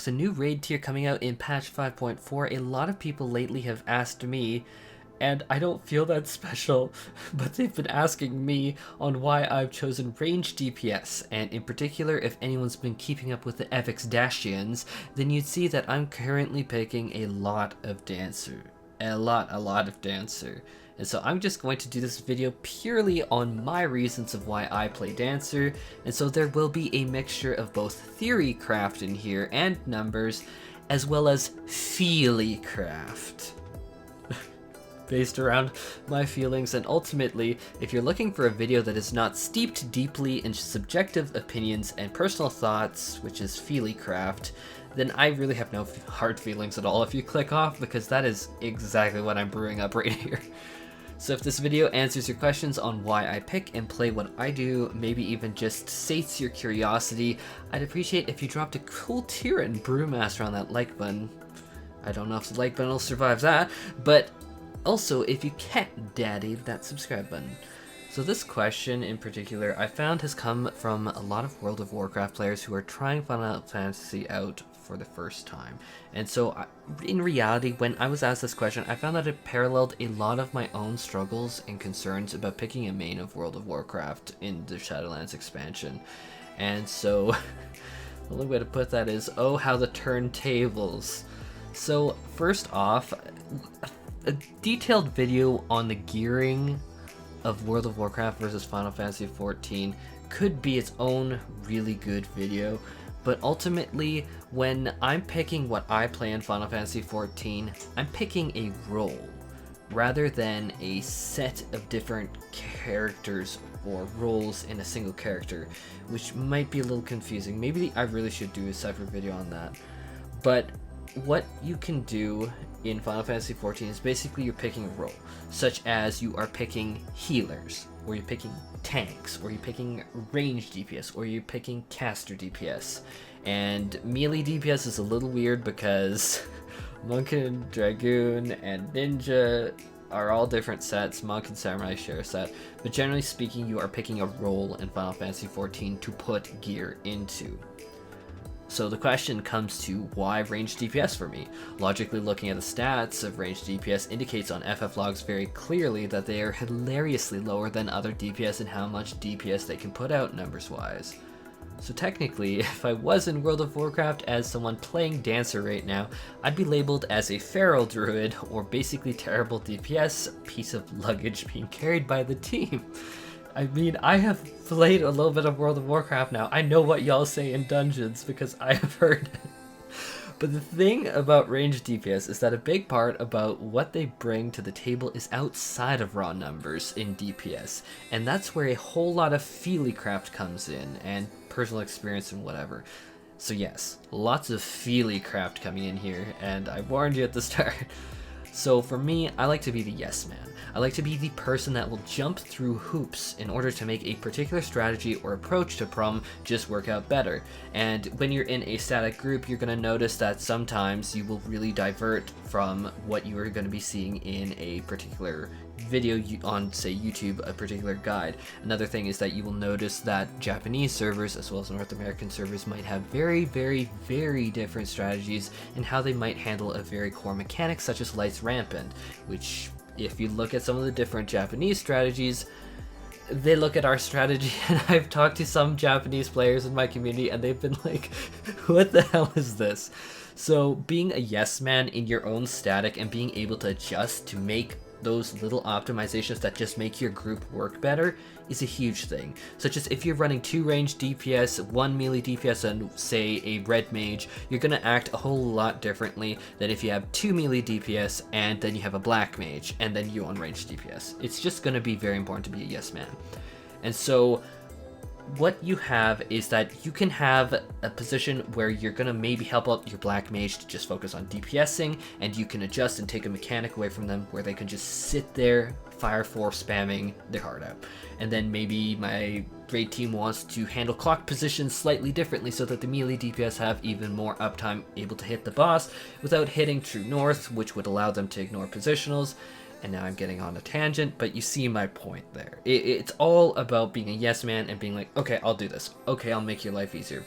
With a new raid tier coming out in patch 5.4, a lot of people lately have asked me, and I don't feel that special, but they've been asking me on why I've chosen ranged DPS, and in particular, if anyone's been keeping up with the Evyx Dashians, then you'd see that I'm currently picking a lot of Dancer. A lot of Dancer. And so I'm just going to do this video purely on my reasons of why I play Dancer, and so there will be a mixture of both theorycraft in here and numbers, as well as FEELYcraft. Based around my feelings, and ultimately, if you're looking for a video that is not steeped deeply in subjective opinions and personal thoughts, which is FEELYcraft, then I really have no hard feelings at all if you click off, because that is exactly what I'm brewing up right here. So if this video answers your questions on why I pick and play what I do, maybe even just sates your curiosity, I'd appreciate if you dropped a cool tier and Brewmaster on that like button. I don't know if the like button will survive that, but also if you can't daddy that subscribe button. So this question in particular I found has come from a lot of World of Warcraft players who are trying Final Fantasy out for the first time. And so in reality, when I was asked this question, I found that it paralleled a lot of my own struggles and concerns about picking a main of World of Warcraft in the Shadowlands expansion. And so the only way to put that is, oh how the turntables. So first off, a detailed video on the gearing of World of Warcraft versus Final Fantasy XIV could be its own really good video, but ultimately when I'm picking what I play in Final Fantasy XIV, I'm picking a role rather than a set of different characters or roles in a single character, which might be a little confusing. Maybe I really should do a separate video on that. But what you can do in Final Fantasy XIV is basically you're picking a role, such as you are picking healers, or you're picking tanks, or you're picking ranged DPS, or you're picking caster DPS. And melee DPS is a little weird because Monk and Dragoon and Ninja are all different sets. Monk and Samurai share a set, but generally speaking you are picking a role in Final Fantasy XIV to put gear into. So the question comes to why ranged DPS for me? Logically looking at the stats of ranged DPS indicates on FFlogs very clearly that they are hilariously lower than other DPS in how much DPS they can put out numbers wise. So technically, if I was in World of Warcraft as someone playing Dancer right now, I'd be labeled as a feral druid, or basically terrible DPS, piece of luggage being carried by the team. I mean, I have played a little bit of World of Warcraft now. I know what y'all say in dungeons because I have heard it. But the thing about ranged DPS is that a big part about what they bring to the table is outside of raw numbers in DPS. And that's where a whole lot of FEELYcraft comes in, and personal experience and whatever. So yes, lots of FEELYcraft coming in here, and I warned you at the start. So for me, I like to be the yes man. I like to be the person that will jump through hoops in order to make a particular strategy or approach to problem just work out better. And when you're in a static group, you're going to notice that sometimes you will really divert from what you are going to be seeing in a particular video on, say, YouTube, a particular guide. Another thing is that you will notice that Japanese servers as well as North American servers might have very different strategies in how they might handle a very core mechanic such as Lights Rampant, which if you look at some of the different Japanese strategies, they look at our strategy, and I've talked to some Japanese players in my community and they've been like, what the hell is this? So being a yes man in your own static and being able to adjust to make those little optimizations that just make your group work better is a huge thing. Such as if you're running 2 ranged DPS, 1 melee DPS, and say a red mage, you're gonna act a whole lot differently than if you have 2 melee DPS and then you have a black mage and then you on ranged DPS. It's just gonna be very important to be a yes man. And so what you have is that you can have a position where you're gonna maybe help out your black mage to just focus on DPSing, and you can adjust and take a mechanic away from them where they can just sit there Fire Force spamming their heart out. And then maybe my raid team wants to handle clock positions slightly differently so that the melee DPS have even more uptime able to hit the boss without hitting true north, which would allow them to ignore positionals. And now I'm getting on a tangent, but you see my point there. It's all about being a yes man and being like, okay, I'll do this. Okay, I'll make your life easier.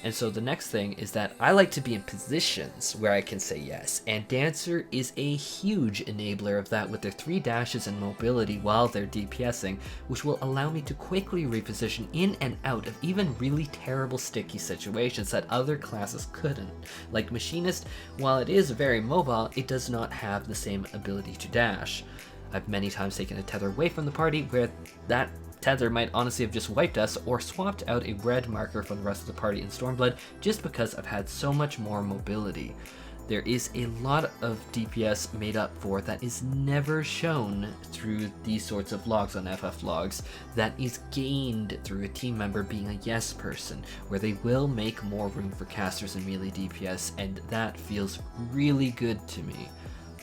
And so the next thing is that I like to be in positions where I can say yes, and Dancer is a huge enabler of that with their 3 dashes and mobility while they're DPSing, which will allow me to quickly reposition in and out of even really terrible sticky situations that other classes couldn't. Like Machinist, while it is very mobile, it does not have the same ability to dash. I've many times taken a tether away from the party where that tether might honestly have just wiped us or swapped out a red marker for the rest of the party in Stormblood just because I've had so much more mobility. There is a lot of DPS made up for that is never shown through these sorts of logs on FFlogs that is gained through a team member being a yes person, where they will make more room for casters and melee DPS, and that feels really good to me.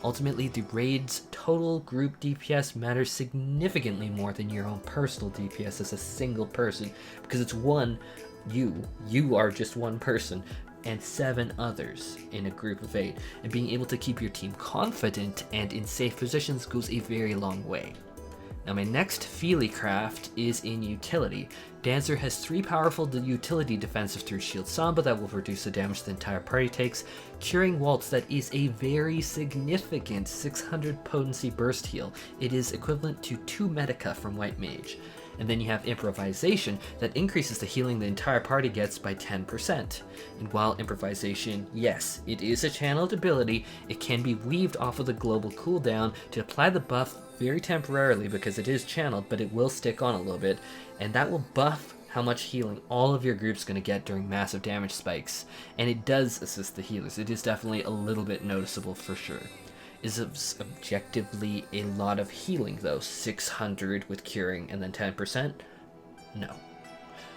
Ultimately, the raid's total group DPS matters significantly more than your own personal DPS as a single person, because it's you are just one person, and 7 others in a group of 8, and being able to keep your team confident and in safe positions goes a very long way. Now my next FEELYcraft is in utility. Dancer has 3 powerful utility defensive through Shield Samba that will reduce the damage the entire party takes, Curing Waltz that is a very significant 600 potency burst heal. It is equivalent to 2 Medica from White Mage. And then you have Improvisation that increases the healing the entire party gets by 10%. And while Improvisation, yes, it is a channeled ability, it can be weaved off of the global cooldown to apply the buff very temporarily because it is channeled, but it will stick on a little bit, and that will buff how much healing all of your group's going to get during massive damage spikes. And it does assist the healers. It is definitely a little bit noticeable for sure. Is objectively a lot of healing though, 600 with curing and then 10%? No.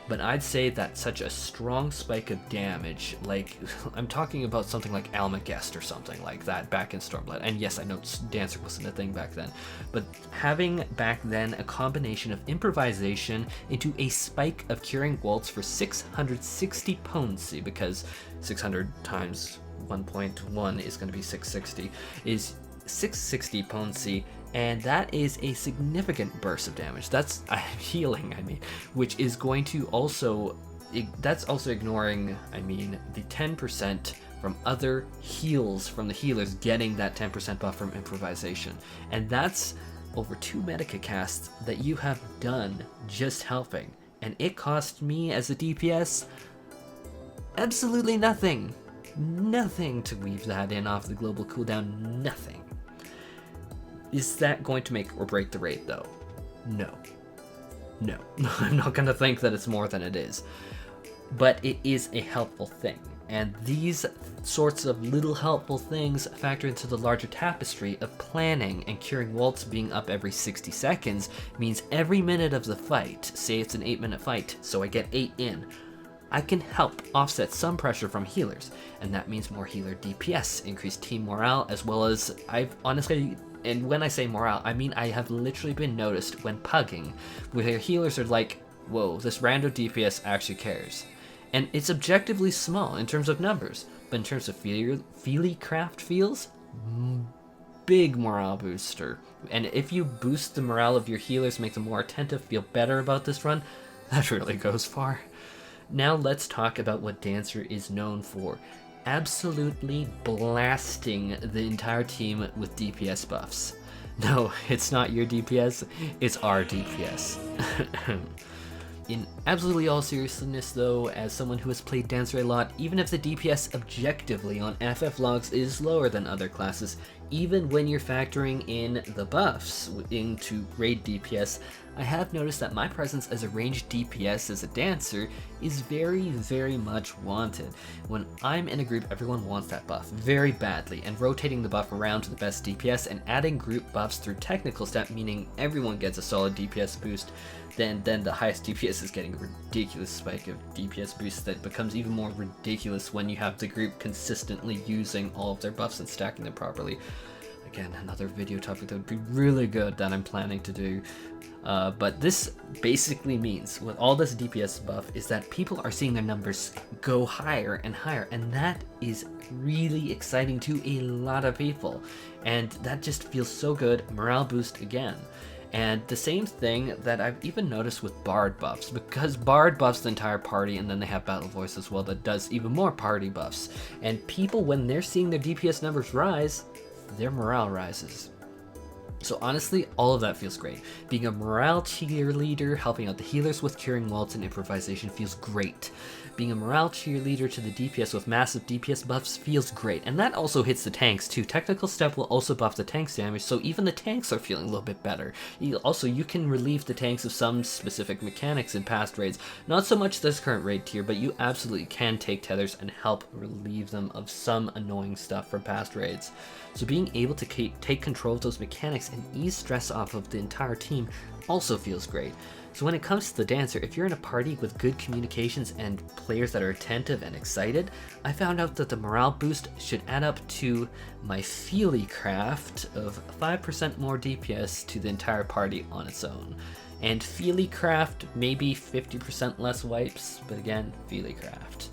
But I'd say that such a strong spike of damage, like, I'm talking about something like Almagest or something like that back in Stormblood, and yes, I know Dancer wasn't a thing back then, but having back then a combination of improvisation into a spike of Curing Waltz for 660 potency, because 600 times 1.1 is going to be 660, is 660 potency, and that is a significant burst of damage. That's healing, which is going to also, that's also ignoring, the 10% from other heals from the healers getting that 10% buff from improvisation. And that's over 2 Medica casts that you have done just helping. And it cost me as a DPS absolutely nothing. Nothing to weave that in off the global cooldown, nothing. Is that going to make or break the raid though? No. No. I'm not going to think that it's more than it is. But it is a helpful thing. And these sorts of little helpful things factor into the larger tapestry of planning, and Curing Waltz being up every 60 seconds means every minute of the fight, say it's an 8-minute fight, so I get 8 in, I can help offset some pressure from healers, and that means more healer DPS, increased team morale, as well as I've honestly, and when I say morale, I mean I have literally been noticed when pugging, where their healers are like, whoa, this rando DPS actually cares. And it's objectively small in terms of numbers, but in terms of FEELYcraft feels, big morale booster. And if you boost the morale of your healers, make them more attentive, feel better about this run, that really goes far. Now let's talk about what Dancer is known for. Absolutely blasting the entire team with DPS buffs. No, it's not your DPS, it's our DPS. In absolutely all seriousness though, as someone who has played Dancer a lot, even if the DPS objectively on FFlogs is lower than other classes, even when you're factoring in the buffs into raid DPS, I have noticed that my presence as a ranged DPS as a Dancer is very, very much wanted. When I'm in a group, everyone wants that buff very badly, and rotating the buff around to the best DPS and adding group buffs through technical step, meaning everyone gets a solid DPS boost, then the highest DPS is getting a ridiculous spike of DPS boosts that becomes even more ridiculous when you have the group consistently using all of their buffs and stacking them properly. Again, another video topic that would be really good that I'm planning to do. But this basically means, with all this DPS buff, is that people are seeing their numbers go higher and higher, and that is really exciting to a lot of people. And that just feels so good, morale boost again. And the same thing that I've even noticed with Bard buffs, because Bard buffs the entire party, and then they have Battle Voice as well that does even more party buffs. And people, when they're seeing their DPS numbers rise, their morale rises. So honestly, all of that feels great. Being a morale cheerleader, helping out the healers with curing walls and improvisation feels great. Being a morale cheerleader to the DPS with massive DPS buffs feels great. And that also hits the tanks too. Technical Step will also buff the tanks damage, so even the tanks are feeling a little bit better. You can relieve the tanks of some specific mechanics in past raids. Not so much this current raid tier, but you absolutely can take tethers and help relieve them of some annoying stuff from past raids. So being able to take control of those mechanics and ease stress off of the entire team also feels great. So when it comes to the dancer, if you're in a party with good communications and players that are attentive and excited, I found out that the morale boost should add up to my FEELYcraft of 5% more DPS to the entire party on its own. And FEELYcraft, maybe 50% less wipes, but again, FEELYcraft.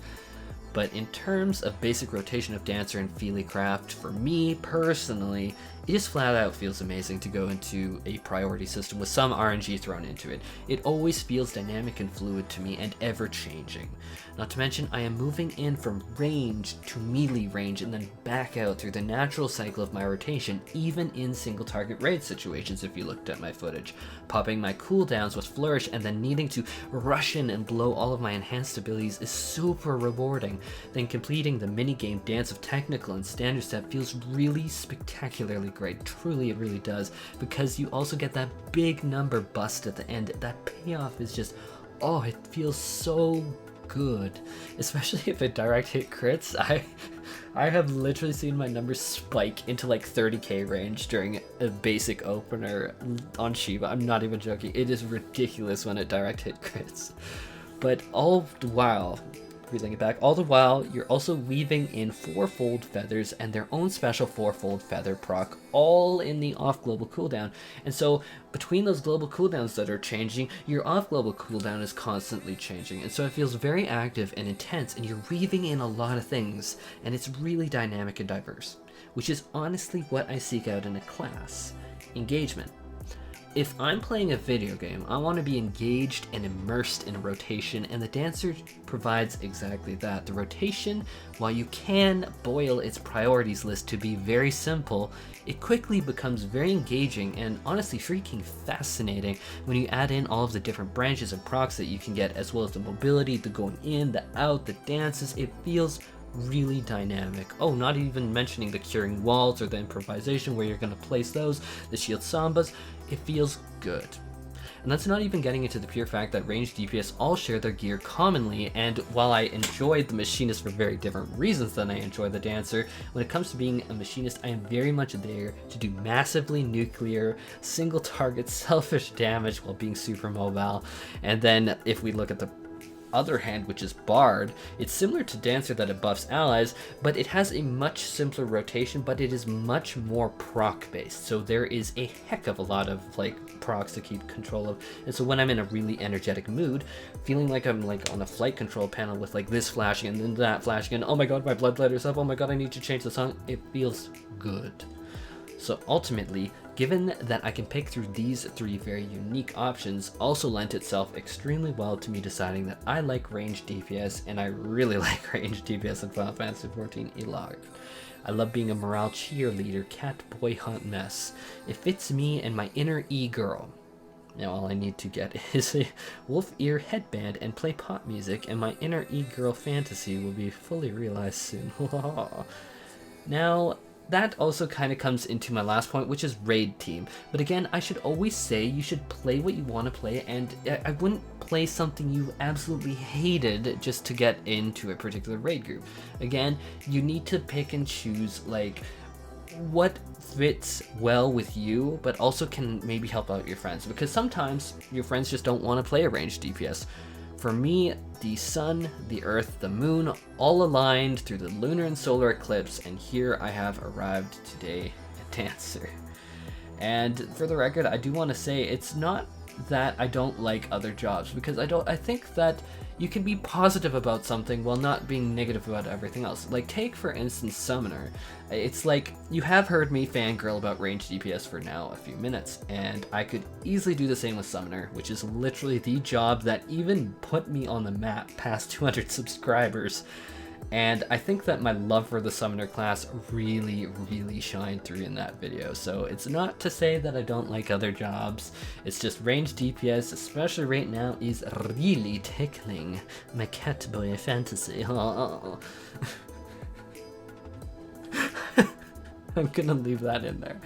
But in terms of basic rotation of Dancer and FEELYcraft, for me personally, it just flat out feels amazing to go into a priority system with some RNG thrown into it. It always feels dynamic and fluid to me and ever changing. Not to mention, I am moving in from range to melee range and then back out through the natural cycle of my rotation, even in single target raid situations if you looked at my footage. Popping my cooldowns with Flourish and then needing to rush in and blow all of my enhanced abilities is super rewarding. Then completing the minigame Dance of Technical and Standard Step feels really spectacularly great. Truly, it really does, because you also get that big number bust at the end. That payoff is just, oh, it feels so good, especially if it direct hit crits. I have literally seen my numbers spike into like 30k range during a basic opener on Shiva. I'm not even joking. It is ridiculous when it direct hit crits. But all the while, reeling it back, all the while you're also weaving in fourfold feathers and their own special fourfold feather proc, all in the off global cooldown. And so between those global cooldowns that are changing, your off global cooldown is constantly changing, and so it feels very active and intense, and you're weaving in a lot of things, and it's really dynamic and diverse, which is honestly what I seek out in a class: engagement. If I'm playing a video game, I want to be engaged and immersed in a rotation, and the Dancer provides exactly that. The rotation, while you can boil its priorities list to be very simple, it quickly becomes very engaging and honestly freaking fascinating when you add in all of the different branches and procs that you can get, as well as the mobility, the going in, the out, the dances. It feels really dynamic. Oh, not even mentioning the curing walls or the improvisation where you're going to place those, the shield sambas. It feels good. And that's not even getting into the pure fact that ranged DPS all share their gear commonly, and while I enjoy the machinist for very different reasons than I enjoy the dancer, when it comes to being a machinist, I am very much there to do massively nuclear, single target, selfish damage while being super mobile. And then if we look at the other hand, which is Bard, it's similar to Dancer that it buffs allies, but it has a much simpler rotation, but it is much more proc based, so there is a heck of a lot of like procs to keep control of. And so when I'm in a really energetic mood, feeling like I'm like on a flight control panel with like this flashing and then that flashing and oh my god, my blood letter's up, oh my god, I need to change the song, it feels good. So ultimately, given that I can pick through these three very unique options, also lent itself extremely well to me deciding that I like ranged DPS, and I really like ranged DPS in Final Fantasy XIV a lot. I love being a morale cheerleader, cat boy hunt mess. It fits me and my inner e-girl. Now all I need to get is a wolf ear headband and play pop music, and my inner e-girl fantasy will be fully realized soon. Now, that also kind of comes into my last point, which is raid team. But again, I should always say you should play what you want to play, and I wouldn't play something you absolutely hated just to get into a particular raid group. Again, you need to pick and choose like what fits well with you, but also can maybe help out your friends, because sometimes your friends just don't want to play a ranged DPS. For me, the sun, the earth, the moon, all aligned through the lunar and solar eclipse, and here I have arrived today, a dancer. And for the record, I do want to say it's not that I don't like other jobs, because I think that you can be positive about something while not being negative about everything else. Like, take for instance Summoner. It's like, you have heard me fangirl about ranged DPS for now a few minutes, and I could easily do the same with Summoner, which is literally the job that even put me on the map past 200 subscribers. And I think that my love for the Summoner class really, really shined through in that video. So it's not to say that I don't like other jobs, it's just ranged DPS, especially right now, is really tickling my catboy fantasy. I'm gonna leave that in there.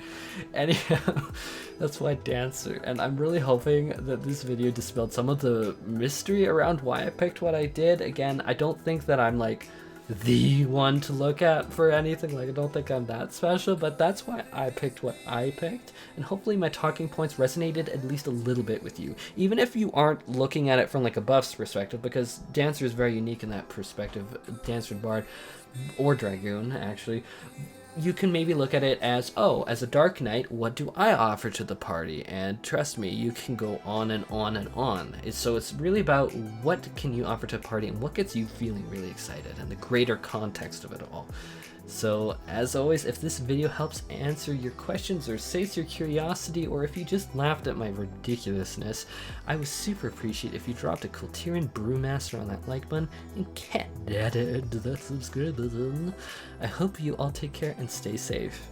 Anyhow, that's why Dancer, and I'm really hoping that this video dispelled some of the mystery around why I picked what I did. Again, I don't think that I'm like the one to look at for anything, like I don't think I'm that special, but that's why I picked what I picked, and hopefully my talking points resonated at least a little bit with you, even if you aren't looking at it from like a buffs perspective, because Dancer is very unique in that perspective. Dancer and Bard, or Dragoon actually, you can maybe look at it as, oh, as a Dark Knight, what do I offer to the party? And trust me, you can go on and on and on. So it's really about what can you offer to a party and what gets you feeling really excited and the greater context of it all. So as always, if this video helps answer your questions or sates your curiosity, or if you just laughed at my ridiculousness, I would super appreciate if you dropped a Kulturian Brewmaster on that like button and cat-dadded that subscribe button. I hope you all take care and stay safe.